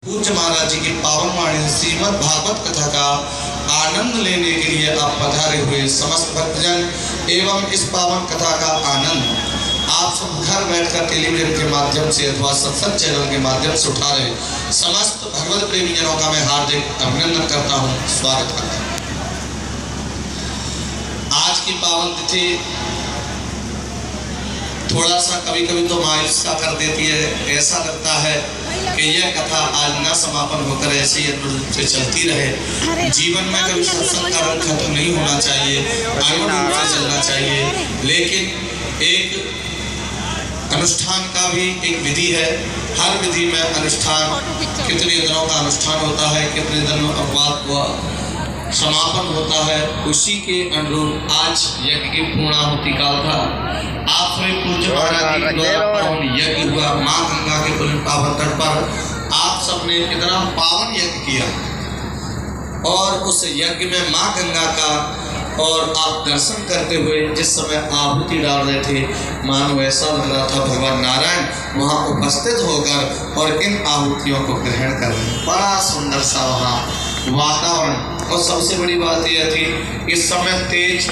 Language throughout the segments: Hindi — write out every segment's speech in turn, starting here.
पूज्य महाराज जी की पावन वाणी श्रीमद् भागवत कथा का आनंद लेने के लिए आप पधारे हुए समस्त भक्तजन एवं इस पावन कथा का आनंद आप सब घर बैठकर टेलीविजन के माध्यम से अथवा सत्संग चैनल के माध्यम से उठा रहे समस्त भगवत प्रेमी जनों का मैं हार्दिक अभिनंदन करता हूँ, स्वागत करता हूँ। आज की पावन तिथि थोड़ा सा कभी कभी तो मायूस सा कर देती है। ऐसा लगता है कि यह कथा आज न समापन होकर ऐसे ही रूप से चलती रहे। जीवन में कभी सत्संग का रंग खत्म नहीं होना चाहिए, आनंद रूप से चलना चाहिए। लेकिन एक अनुष्ठान का भी एक विधि है। हर विधि में अनुष्ठान, कितने दिनों का अनुष्ठान होता है, कितने दिनों अपवाद हुआ समापन होता है, उसी के अनुरूप आज यज्ञ की पूर्णाहुति काल था। आप सभी पूज्य महाराज जी द्वारा पावन यज्ञ हुआ माँ गंगा के पावन तट पर। आप सबने इतना पावन यज्ञ किया और उस यज्ञ में माँ गंगा का और आप दर्शन करते हुए जिस समय आहुति डाल रहे थे, मानो ऐसा लग रहा था भगवान नारायण वहाँ उपस्थित होकर और इन आहुतियों को ग्रहण कर रहे हैं। बड़ा सुंदर सा वहाँ वातावरण। और सबसे बड़ी बात यह थी इस समय तेज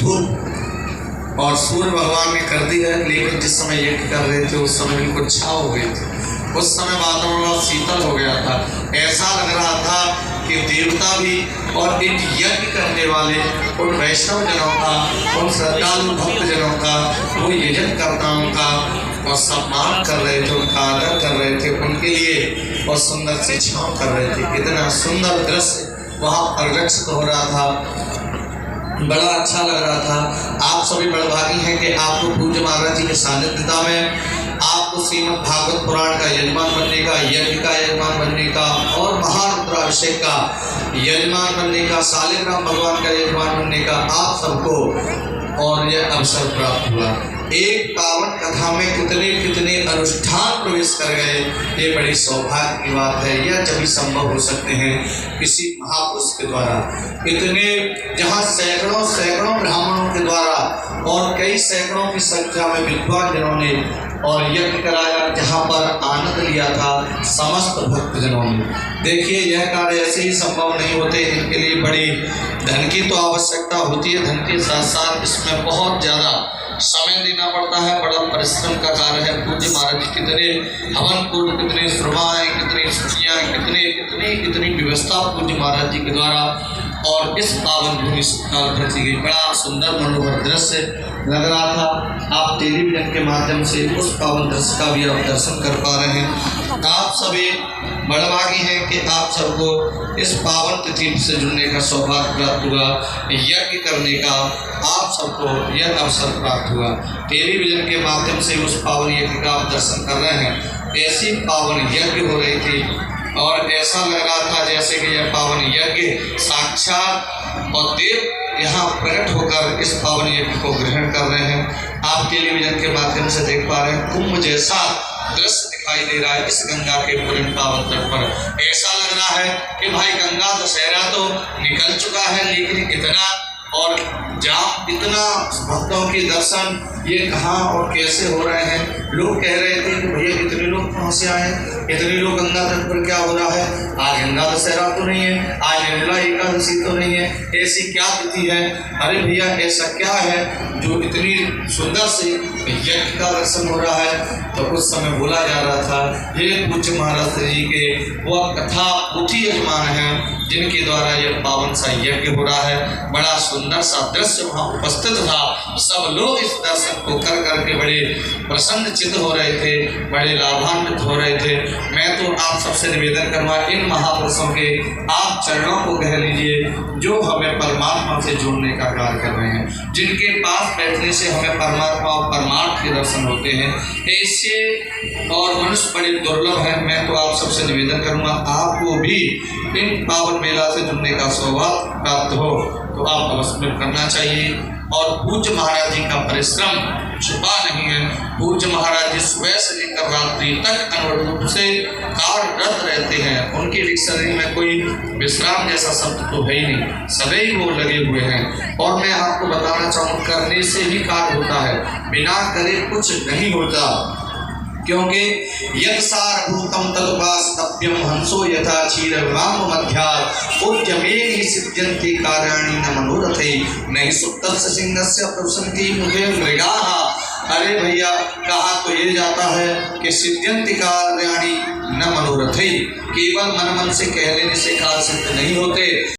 धूप और सूर्य भगवान ने कर दी है, लेकिन जिस समय यज्ञ कर रहे थे उस समय बिल्कुल छाव हो गई थी। उस समय वातावरण शीतल हो गया था। ऐसा लग रहा था कि देवता भी और इन यज्ञ करने वाले उन वैष्णव जनों का, उन श्रद्धालु भक्त जनों का, वो यजनकर्ताओं का और सम्मान कर रहे थे, उनका आदर कर रहे थे, उनके लिए और सुंदर से छाँव कर रहे थे। इतना सुंदर दृश्य वहाँ परिलक्षित हो रहा था, बड़ा अच्छा लग रहा था। आप सभी बड़भागी हैं कि आपको पूज्य महाराज जी के सानिध्यता में आपको श्रीमद् भागवत पुराण का यजमान बनने का, यज्ञ का यजमान बनने का और महारुद्राभिषेक का यजमान बनने का, शालिग्राम भगवान का यजमान बनने का आप सबको और यह अवसर प्राप्त हुआ। एक पावन कथा में कितने कितने अनुष्ठान प्रवेश कर गए, ये बड़ी सौभाग्य की बात है। यह जब संभव हो सकते हैं किसी महापुरुष के द्वारा। इतने जहाँ सैकड़ों सैकड़ों ब्राह्मणों के द्वारा और कई सैकड़ों की संख्या में विद्वान जनों ने और यज्ञ कराया, जहाँ पर आनंद लिया था समस्त भक्तजनों ने। देखिए यह कार्य ऐसे ही संभव नहीं होते, इनके लिए बड़ी धन की तो आवश्यकता होती है। धन के साथ साथ इसमें बहुत ज़्यादा समय देना पड़ता है, बड़ा परिश्रम का कार्य है। पूज्य महाराज जी कितने हवन कुंड, कितने श्रमाएँ, कितनी स्तुतियाँ, कितनी व्यवस्था पूज्य महाराज जी के द्वारा और इस पावन भूमि काल रची गई। बड़ा सुंदर मनोहर दृश्य लग रहा था। आप टेलीविजन के माध्यम से उस पावन दृश्य का भी आप दर्शन कर पा रहे हैं। आप सभी बड़भागी हैं कि आप सबको इस पावन तिथि से जुड़ने का सौभाग्य प्राप्त हुआ, यज्ञ करने का आप सबको यह अवसर प्राप्त हुआ। टेलीविजन के माध्यम से उस पावन यज्ञ का आप दर्शन कर रहे हैं। ऐसी पावन यज्ञ हो रही थी और ऐसा लग रहा था जैसे कि यह पावन यज्ञ साक्षात और देव यहाँ प्रकट होकर इस पावन यज्ञ को ग्रहण कर रहे हैं। आप टेलीविजन के माध्यम से देख पा रहे हैं, कुंभ जैसा दृश्य दिखाई दे रहा है इस गंगा के पूर्ण पावन तट पर। ऐसा लग रहा है कि भाई गंगा दशहरा तो निकल चुका है, लेकिन इतना और जाम, इतना भक्तों के दर्शन ये कहाँ और कैसे हो रहे हैं। लोग कह रहे थे कि भैया इतने लोग कहाँ से आए, इतने लोग गंगा तट पर क्या हो रहा है, आज गंगा दशहरा तो नहीं है, आज निर्मला एकादशी तो नहीं है, ऐसी क्या तिथि है। अरे भैया ऐसा क्या है जो इतनी सुंदर से यज्ञ का दर्शन हो रहा है। तो उस समय बोला जा रहा था ये पूज्य महाराज जी के वह कथा पुथी यजमान हैं जिनके द्वारा यह पावन सा यज्ञ हो रहा है। बड़ा सुंदर सा दृश्य वहाँ उपस्थित था। सब लोग इस दर्शन को कर करके बड़े प्रसन्न चित्त हो रहे थे, बड़े लाभान्वित हो रहे थे। मैं तो आप सबसे निवेदन करूँगा इन महापुरुषों के आप चरणों को कह लीजिए जो हमें परमात्मा से जोड़ने का कार्य कर रहे हैं, जिनके पास बैठने से हमें परमात्मा और परमार्थ के दर्शन होते हैं। ऐसे और मनुष्य बड़े दुर्लभ है। मैं तो आप सबसे निवेदन करूँगा आपको भी इन पावन मेला से जुड़ने का सौभाग्य प्राप्त हो तो आप अवश्य करना चाहिए। और पूज्य महाराज जी का परिश्रम छुपा नहीं है। पूज्य महाराज जी सुबह से लेकर रात्रि तक अनवरत रूप से कार्यरत रहते हैं। उनकी डिक्शनरी में कोई विश्राम जैसा शब्द तो है ही नहीं, सदैव वो लगे हुए हैं। और मैं आपको बताना चाहूँ करने से ही कार्य होता है, बिना करे कुछ नहीं होता। क्योंकि यत्सारभूतं तदुपास्तव्यं हंसो यथा क्षीरवाम मध्यात् उद्यमेन हि सिद्ध्यन्ति कार्याणि न मनोरथै नहि सुप्तस्य सिंहस्य प्रवसन्ति मुखे मृगाः। अरे भैया, कहा तो ये जाता है कि सिद्ध्यन्ति कार्याणि न मनोरथै, केवल मन से कह लेने से कार्य सिद्ध नहीं होते।